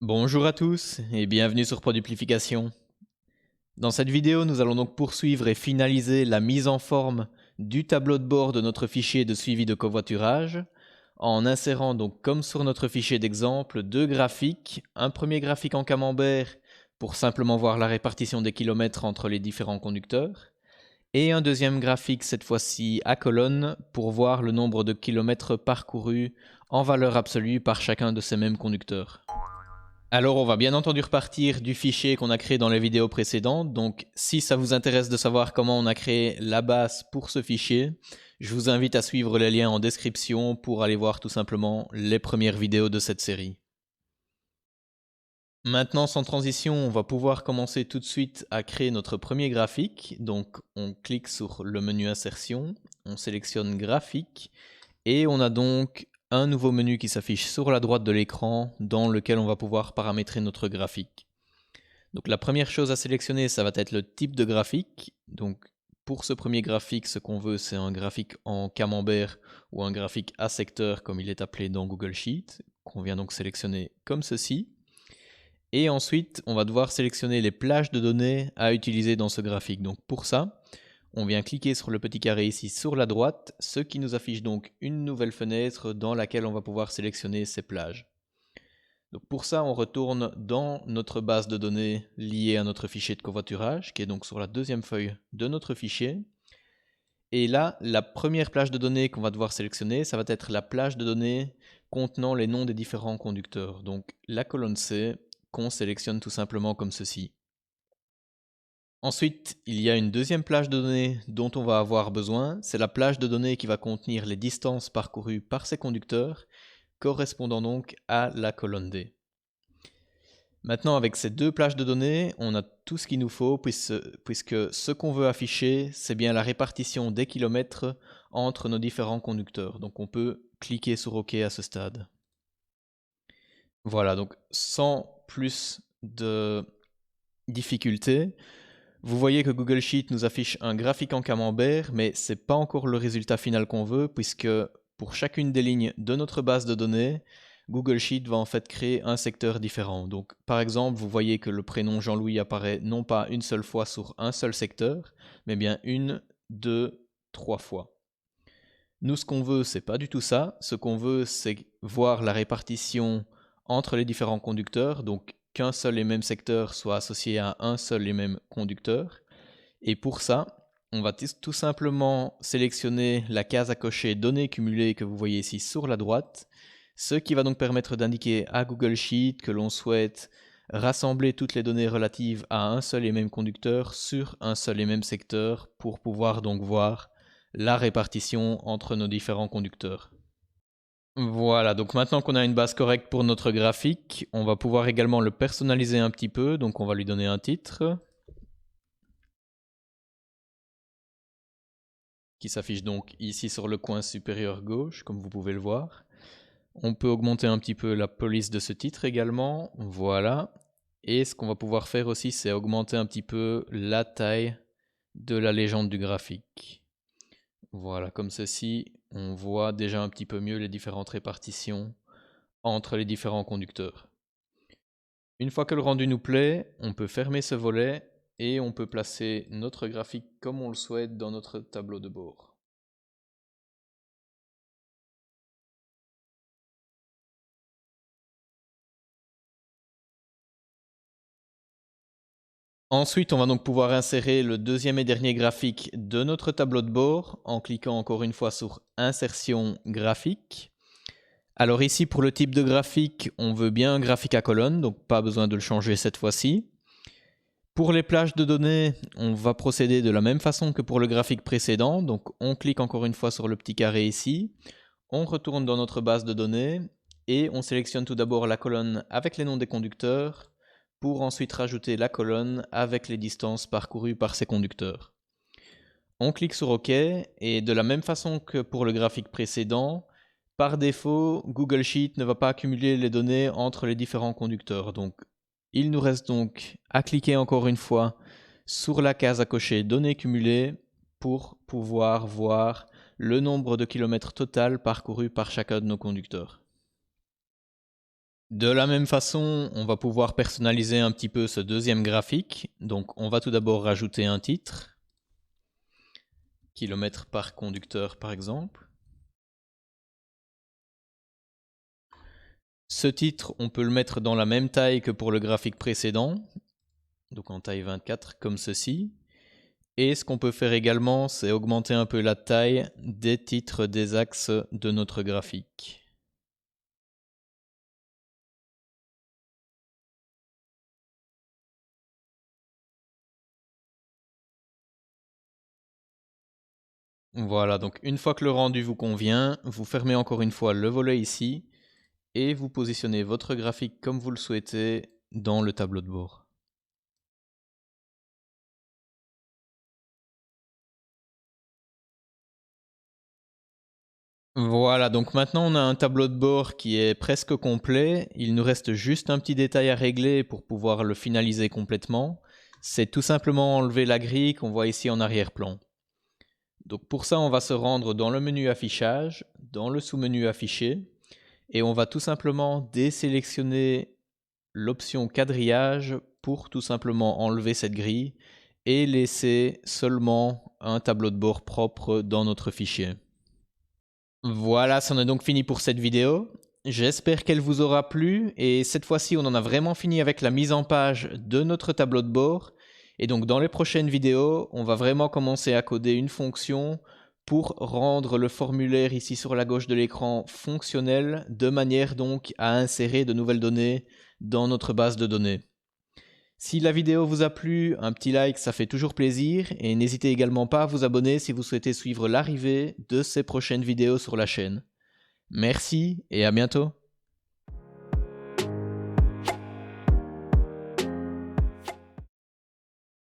Bonjour à tous et bienvenue sur Produplification. Dans cette vidéo, nous allons donc poursuivre et finaliser la mise en forme du tableau de bord de notre fichier de suivi de covoiturage en insérant donc comme sur notre fichier d'exemple deux graphiques, un premier graphique en camembert pour simplement voir la répartition des kilomètres entre les différents conducteurs et un deuxième graphique cette fois-ci à colonne pour voir le nombre de kilomètres parcourus en valeur absolue par chacun de ces mêmes conducteurs. Alors on va bien entendu repartir du fichier qu'on a créé dans les vidéos précédentes, donc si ça vous intéresse de savoir comment on a créé la base pour ce fichier, je vous invite à suivre les liens en description pour aller voir tout simplement les premières vidéos de cette série. Maintenant sans transition, on va pouvoir commencer tout de suite à créer notre premier graphique, donc on clique sur le menu insertion, on sélectionne graphique et on a donc un nouveau menu qui s'affiche sur la droite de l'écran dans lequel on va pouvoir paramétrer notre graphique. Donc la première chose à sélectionner, ça va être le type de graphique. Donc pour ce premier graphique, ce qu'on veut, c'est un graphique en camembert ou un graphique à secteur comme il est appelé dans Google Sheet, qu'on vient donc sélectionner comme ceci. Et ensuite, on va devoir sélectionner les plages de données à utiliser dans ce graphique. Donc pour ça, on vient cliquer sur le petit carré ici sur la droite, ce qui nous affiche donc une nouvelle fenêtre dans laquelle on va pouvoir sélectionner ces plages. Donc pour ça, on retourne dans notre base de données liée à notre fichier de covoiturage, qui est donc sur la deuxième feuille de notre fichier. Et là, la première plage de données qu'on va devoir sélectionner, ça va être la plage de données contenant les noms des différents conducteurs. Donc la colonne C, qu'on sélectionne tout simplement comme ceci. Ensuite, il y a une deuxième plage de données dont on va avoir besoin, c'est la plage de données qui va contenir les distances parcourues par ces conducteurs, correspondant donc à la colonne D. Maintenant, avec ces deux plages de données, on a tout ce qu'il nous faut, puisque ce qu'on veut afficher, c'est bien la répartition des kilomètres entre nos différents conducteurs. Donc on peut cliquer sur OK à ce stade. Voilà, donc sans plus de difficultés, vous voyez que Google Sheet nous affiche un graphique en camembert, mais ce n'est pas encore le résultat final qu'on veut, puisque pour chacune des lignes de notre base de données, Google Sheet va en fait créer un secteur différent. Donc par exemple, vous voyez que le prénom Jean-Louis apparaît non pas une seule fois sur un seul secteur, mais bien une, deux, trois fois. Nous, ce qu'on veut, c'est pas du tout ça. Ce qu'on veut, c'est voir la répartition entre les différents conducteurs, donc qu'un seul et même secteur soit associé à un seul et même conducteur. Et pour ça, on va tout simplement sélectionner la case à cocher données cumulées que vous voyez ici sur la droite, ce qui va donc permettre d'indiquer à Google Sheet que l'on souhaite rassembler toutes les données relatives à un seul et même conducteur sur un seul et même secteur pour pouvoir donc voir la répartition entre nos différents conducteurs. Voilà, donc maintenant qu'on a une base correcte pour notre graphique, on va pouvoir également le personnaliser un petit peu, donc on va lui donner un titre qui s'affiche donc ici sur le coin supérieur gauche, comme vous pouvez le voir. On peut augmenter un petit peu la police de ce titre également, voilà. Et ce qu'on va pouvoir faire aussi, c'est augmenter un petit peu la taille de la légende du graphique. Voilà, comme ceci, on voit déjà un petit peu mieux les différentes répartitions entre les différents conducteurs. Une fois que le rendu nous plaît, on peut fermer ce volet et on peut placer notre graphique comme on le souhaite dans notre tableau de bord. Ensuite, on va donc pouvoir insérer le deuxième et dernier graphique de notre tableau de bord en cliquant encore une fois sur Insertion graphique. Alors ici, pour le type de graphique, on veut bien un graphique à colonne, donc pas besoin de le changer cette fois-ci. Pour les plages de données, on va procéder de la même façon que pour le graphique précédent. Donc on clique encore une fois sur le petit carré ici, on retourne dans notre base de données et on sélectionne tout d'abord la colonne avec les noms des conducteurs pour ensuite rajouter la colonne avec les distances parcourues par ces conducteurs. On clique sur OK et de la même façon que pour le graphique précédent, par défaut, Google Sheet ne va pas accumuler les données entre les différents conducteurs. Donc, il nous reste donc à cliquer encore une fois sur la case à cocher données cumulées pour pouvoir voir le nombre de kilomètres total parcourus par chacun de nos conducteurs. De la même façon, on va pouvoir personnaliser un petit peu ce deuxième graphique. Donc on va tout d'abord rajouter un titre, kilomètres par conducteur par exemple. Ce titre, on peut le mettre dans la même taille que pour le graphique précédent, donc en taille 24 comme ceci. Et ce qu'on peut faire également, c'est augmenter un peu la taille des titres des axes de notre graphique. Voilà, donc une fois que le rendu vous convient, vous fermez encore une fois le volet ici et vous positionnez votre graphique comme vous le souhaitez dans le tableau de bord. Voilà, donc maintenant on a un tableau de bord qui est presque complet. Il nous reste juste un petit détail à régler pour pouvoir le finaliser complètement. C'est tout simplement enlever la grille qu'on voit ici en arrière-plan. Donc pour ça, on va se rendre dans le menu affichage, dans le sous-menu afficher, et on va tout simplement désélectionner l'option quadrillage pour tout simplement enlever cette grille et laisser seulement un tableau de bord propre dans notre fichier. Voilà, c'en est donc fini pour cette vidéo. J'espère qu'elle vous aura plu et cette fois-ci on en a vraiment fini avec la mise en page de notre tableau de bord. Et donc dans les prochaines vidéos, on va vraiment commencer à coder une fonction pour rendre le formulaire ici sur la gauche de l'écran fonctionnel de manière donc à insérer de nouvelles données dans notre base de données. Si la vidéo vous a plu, un petit like, ça fait toujours plaisir et n'hésitez également pas à vous abonner si vous souhaitez suivre l'arrivée de ces prochaines vidéos sur la chaîne. Merci et à bientôt.